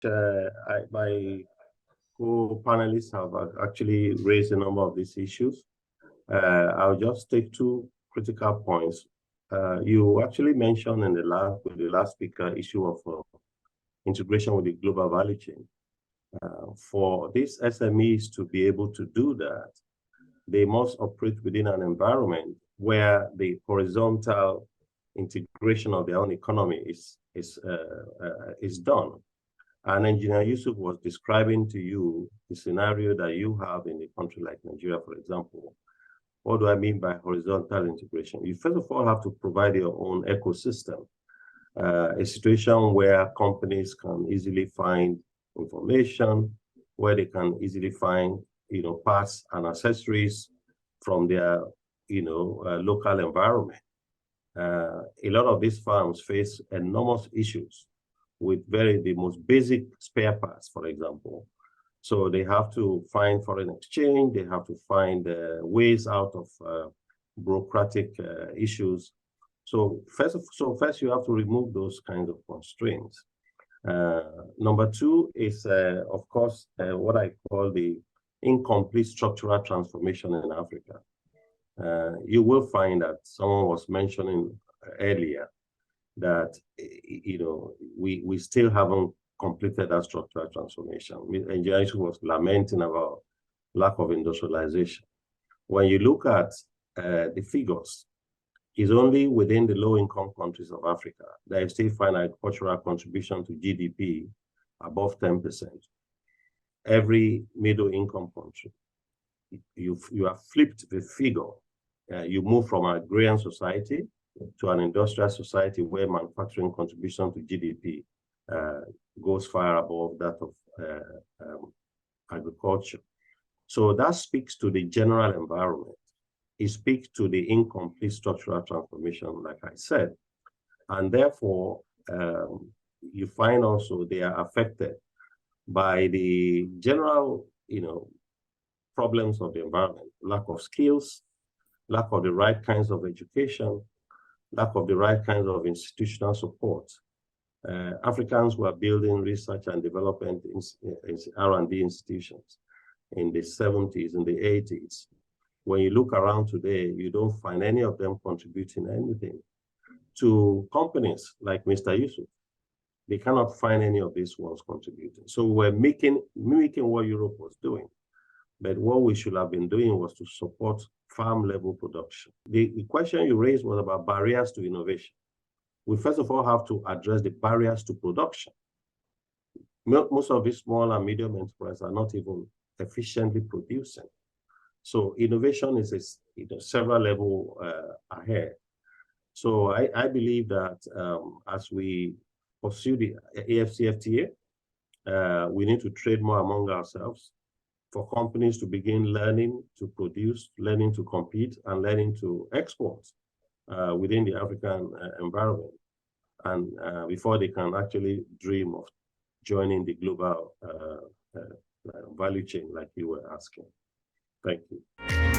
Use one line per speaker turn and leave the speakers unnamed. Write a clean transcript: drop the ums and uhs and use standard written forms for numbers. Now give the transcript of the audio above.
My co-panelists have actually raised a number of these issues. I'll just take two critical points. You actually mentioned in the last speaker issue of integration with the global value chain. For these SMEs to be able to do that, they must operate within an environment where the horizontal integration of their own economy is done. And Engineer Yusuf was describing to you the scenario that you have in a country like Nigeria, for example. What do I mean by horizontal integration? You first of all have to provide your own ecosystem, a situation where companies can easily find information, where they can easily find, parts and accessories from their, local environment. A lot of these firms face enormous issues with the most basic spare parts, for example. So they have to find foreign exchange, they have to find ways out of bureaucratic issues. So first you have to remove those kinds of constraints. Number two is, of course, what I call the incomplete structural transformation in Africa. You will find that someone was mentioning earlier that we still haven't completed that structural transformation. Engineer was lamenting about lack of industrialization. When you look at the figures, it's only within the low-income countries of Africa that you still find agricultural contribution to GDP above 10%. Every middle-income country, you have flipped the figure. You move from an agrarian society to an industrial society where manufacturing contribution to GDP goes far above that of agriculture. So that speaks to the general environment. It speaks to the incomplete structural transformation, like I said. And therefore, you find also they are affected by the general, problems of the environment, lack of skills, lack of the right kinds of education, lack of the right kinds of institutional support. Africans were building research and development R&D institutions in the 70s, in the 80s. When you look around today, you don't find any of them contributing anything to companies like Mr. Yusuf. They cannot find any of these ones contributing. So we're mimicking what Europe was doing. But what we should have been doing was to support farm-level production. The question you raised was about barriers to innovation. We first of all have to address the barriers to production. Most of these small and medium enterprises are not even efficiently producing. So innovation is several levels ahead. So I believe that as we pursue the AfCFTA, we need to trade more among ourselves for companies to begin learning to produce, learning to compete, and learning to export within the African environment, and before they can actually dream of joining the global value chain like you were asking. Thank you.